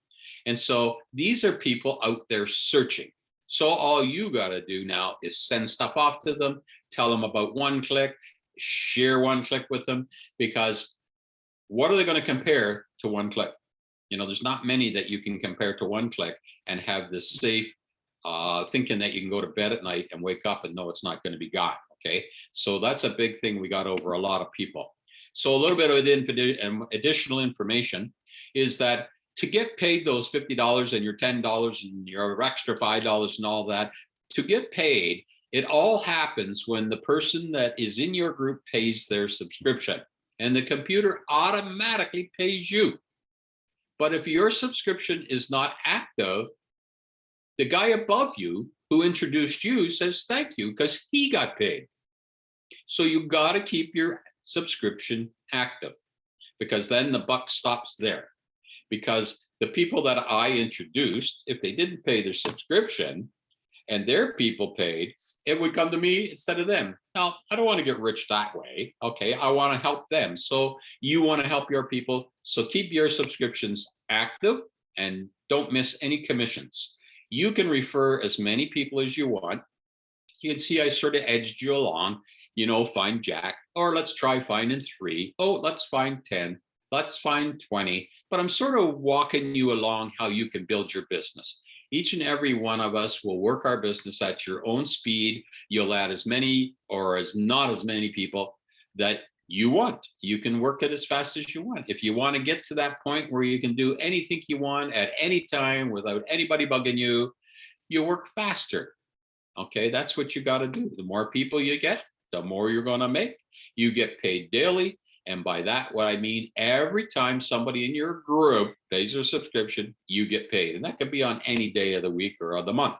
And so these are people out there searching. So all you got to do now is send stuff off to them, tell them about One Click, share One Click with them, because what are they going to compare to One Click? You know, there's not many that you can compare to One Click and have this safe thinking that you can go to bed at night and wake up and know it's not going to be gone. Okay, so that's a big thing we got over a lot of people. So a little bit of additional information is that to get paid those $50 and your $10 and your extra $5 and all that, to get paid, it all happens when the person that is in your group pays their subscription, and the computer automatically pays you. But if your subscription is not active, the guy above you who introduced you says thank you because he got paid. So you got to keep your subscription active, because then the buck stops there. Because the people that I introduced, if they didn't pay their subscription and their people paid, it would come to me instead of them. Now, I don't want to get rich that way. Okay, I want to help them. So you want to help your people. So keep your subscriptions active and don't miss any commissions. You can refer as many people as you want. You can see I sort of edged you along, you know, find Jack, or let's try finding 3. Oh, let's find 10. Let's find 20. But I'm sort of walking you along how you can build your business. Each and every one of us will work our business at your own speed. You'll add as many or as not as many people that you want. You can work it as fast as you want. If you want to get to that point where you can do anything you want at any time without anybody bugging you, you work faster. Okay, that's what you got to do. The more people you get, the more you're going to make. You get paid daily. And by that, what I mean, every time somebody in your group pays their subscription, you get paid. And that could be on any day of the week or of the month.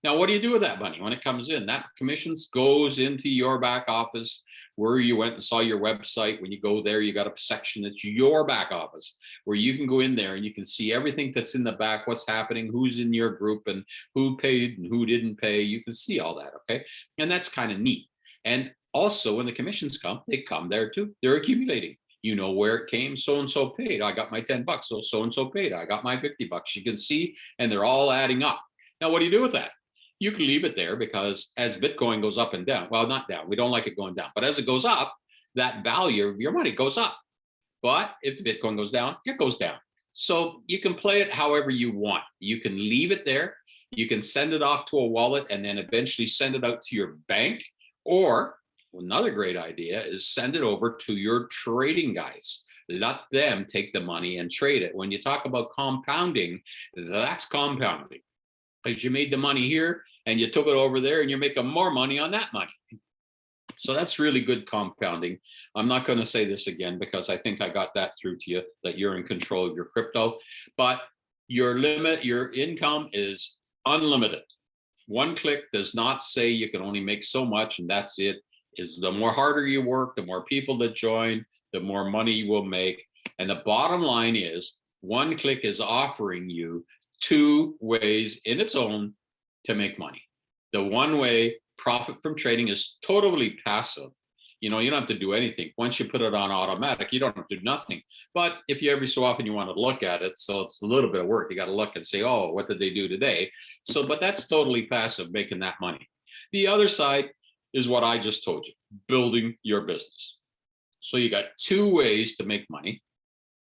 Now, what do you do with that money when it comes in? That commissions goes into your back office where you went and saw your website. When you go there, you got a section that's your back office where you can go in there and you can see everything that's in the back, what's happening, who's in your group and who paid and who didn't pay. You can see all that, okay? And that's kind of neat. And also, when the commissions come, they come there too. They're accumulating. You know where it came. So-and-so paid. I got my $10. So-and-so paid. I got my $50. You can see, and they're all adding up. Now, what do you do with that? You can leave it there because as Bitcoin goes up and down, well, not down. We don't like it going down. But as it goes up, that value of your money goes up. But if the Bitcoin goes down, it goes down. So you can play it however you want. You can leave it there. You can send it off to a wallet and then eventually send it out to your bank. Or another great idea is send it over to your trading guys. Let them take the money and trade it. When you talk about compounding, that's compounding. Because you made the money here and you took it over there and you're making more money on that money. So that's really good compounding. I'm not going to say this again because I think I got that through to you, that you're in control of your crypto. But your income is unlimited. One Click does not say you can only make so much and that's it. Is the more harder you work, the more people that join, the more money you will make. And the bottom line is One Click is offering you 2 ways in its own to make money. The one way, profit from trading, is totally passive. You know, you don't have to do anything. Once you put it on automatic, you don't have to do nothing. But if you every so often you want to look at it, so it's a little bit of work. You got to look and say, oh, what did they do today? So, but that's totally passive, making that money. The other side is what I just told you, building your business. So you got 2 ways to make money.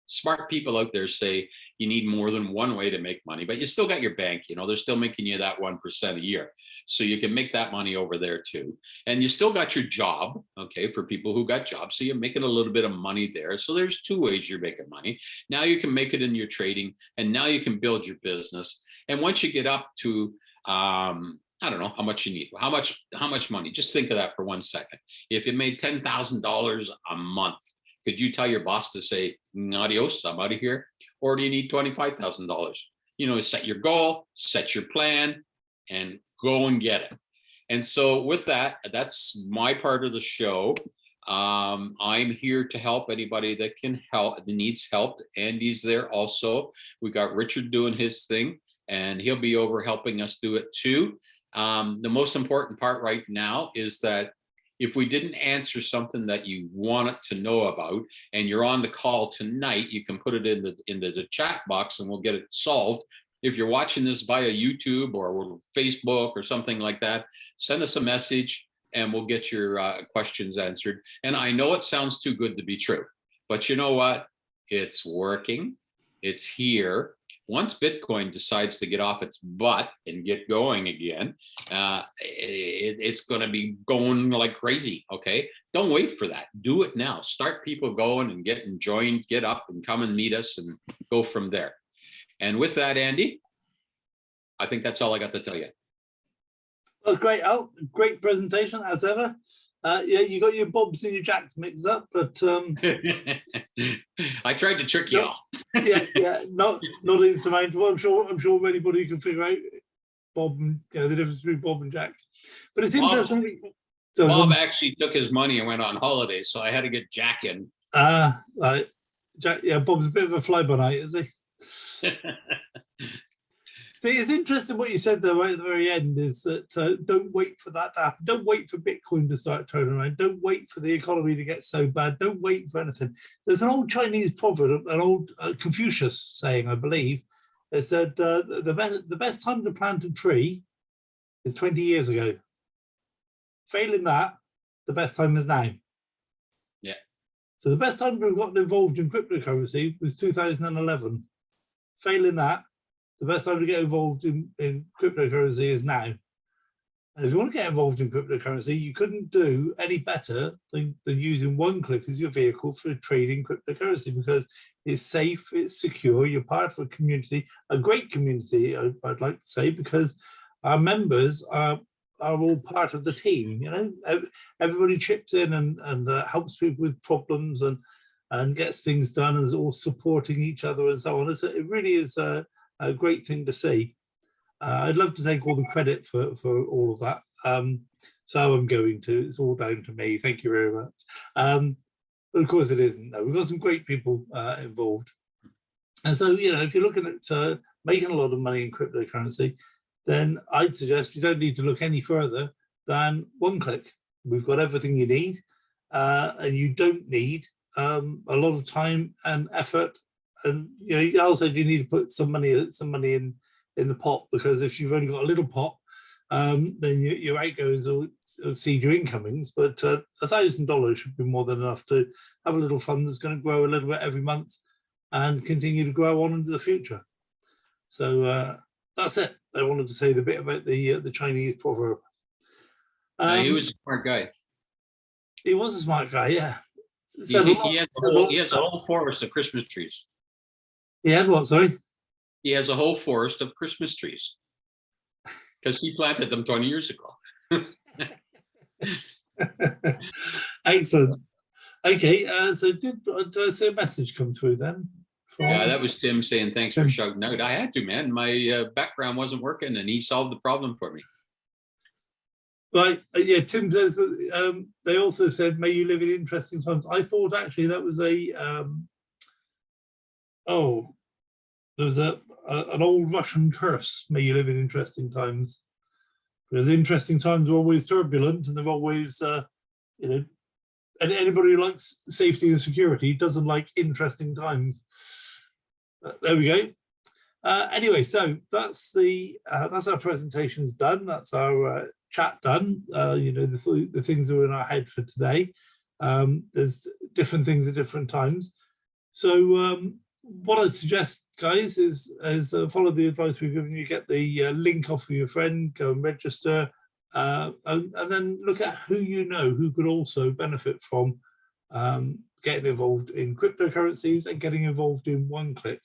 Smart people out there say you need more than one way to make money, but you still got your bank, you know, they're still making you that 1% a year. So you can make that money over there too. And you still got your job, okay, for people who got jobs. So you're making a little bit of money there. So there's 2 ways you're making money. Now you can make it in your trading, and now you can build your business. And once you get up to, I don't know how much you need. How much money? Just think of that for 1 second. If you made $10,000 a month, Could you tell your boss to say, adios, I'm out of here? Or do you need $25,000? You know, set your goal, set your plan, and go and get it. And so with that, that's my part of the show. I'm here to help anybody that can help, that needs help. Andy's there also. We got Richard doing his thing, and he'll be over helping us do it too. The most important part right now is that if we didn't answer something that you wanted to know about and you're on the call tonight, you can put it into the chat box and we'll get it solved. If you're watching this via YouTube or Facebook or something like that, send us a message and we'll get your questions answered. And I know it sounds too good to be true, but you know what? It's working. It's here. Once Bitcoin decides to get off its butt and get going again, it's going to be going like crazy. Okay, don't wait for that. Do it now. Start people going and getting joined. Get up and come and meet us and go from there. And with that, Andy, I think that's all I got to tell you. Well, great, Al. Great presentation as ever. Yeah, you got your bobs and your jacks mixed up, but I tried to trick you all. yeah, not insurmountable. I'm sure anybody can figure out Bob and the difference between Bob and Jack. But it's interesting. Bob actually took his money and went on holiday, so I had to get Jack in. Right. Jack, yeah, Bob's a bit of a fly by night, is he? See, it's interesting what you said there right at the very end is that don't wait for that to happen. Don't wait for Bitcoin to start turning around. Don't wait for the economy to get so bad. Don't wait for anything. There's an old Chinese proverb, an old Confucius saying, I believe, that said the best time to plant a tree is 20 years ago. Failing that, the best time is now. Yeah. So the best time we've gotten involved in cryptocurrency was 2011. Failing that, the best time to get involved in cryptocurrency is now. And if you want to get involved in cryptocurrency, you couldn't do any better than using OneClick as your vehicle for trading cryptocurrency because it's safe, it's secure, you're part of a community, a great community, I'd like to say, because our members are all part of the team. You know, everybody chips in and helps people with problems and gets things done and is all supporting each other and so on. It really is a great thing to see. I'd love to take all the credit for all of that. So I'm going to. It's all down to me. Thank you very much. But of course it isn't. No, we've got some great people involved. And so, you know, if you're looking at making a lot of money in cryptocurrency, then I'd suggest you don't need to look any further than OneClick. We've got everything you need, and you don't need a lot of time and effort. And you know, also you need to put some money in the pot, because if you've only got a little pot, then your outgoings will exceed your incomings. But $1,000 should be more than enough to have a little fund that's going to grow a little bit every month and continue to grow on into the future. So that's it. I wanted to say the bit about the Chinese proverb. He was a smart guy. He was a smart guy, yeah. He has a whole forest of Christmas trees. He had what, sorry? He has a whole forest of Christmas trees because he planted them 20 years ago. Excellent. Okay, so did I see a message come through then? Yeah, that was Tim saying thanks for shouting out. I had to, man. My background wasn't working and he solved the problem for me. Right, yeah, Tim says that, they also said, may you live in interesting times. I thought actually that was there was an old Russian curse, may you live in interesting times. Because interesting times are always turbulent and they're always, you know, and anybody who likes safety and security doesn't like interesting times. There we go. Anyway, so that's our presentations done. That's our chat done. You know, the things that are in our head for today. There's different things at different times. So what I'd suggest, guys, is follow the advice we've given you. Get the link off of your friend, go and register, and then look at who you know who could also benefit from getting involved in cryptocurrencies and getting involved in OneClick.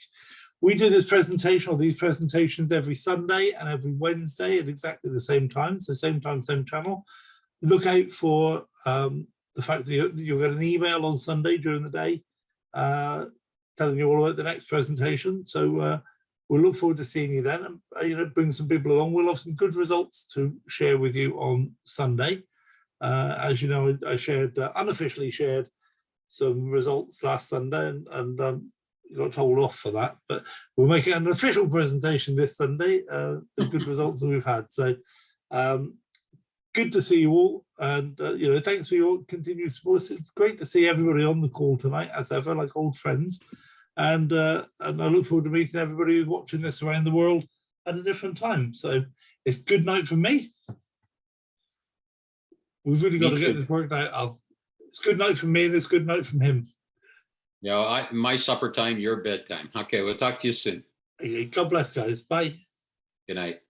We do this presentation or these presentations every Sunday and every Wednesday at exactly the same time. So same time, same channel. Look out for the fact that you'll get an email on Sunday during the day telling you all about the next presentation. So we'll look forward to seeing you then. And, bring some people along. We'll have some good results to share with you on Sunday. As you know, I shared unofficially shared some results last Sunday, and got told off for that. But we'll make it an official presentation this Sunday. The good results that we've had. So good to see you all, and thanks for your continued support. It's great to see everybody on the call tonight, as ever, like old friends. And I look forward to meeting everybody who's watching this around the world at a different time. So it's good night from me. We've really got to get this worked out. It's good night from me, and it's good night from him. Yeah, my supper time, your bedtime. Okay, we'll talk to you soon. Okay, God bless, guys. Bye. Good night.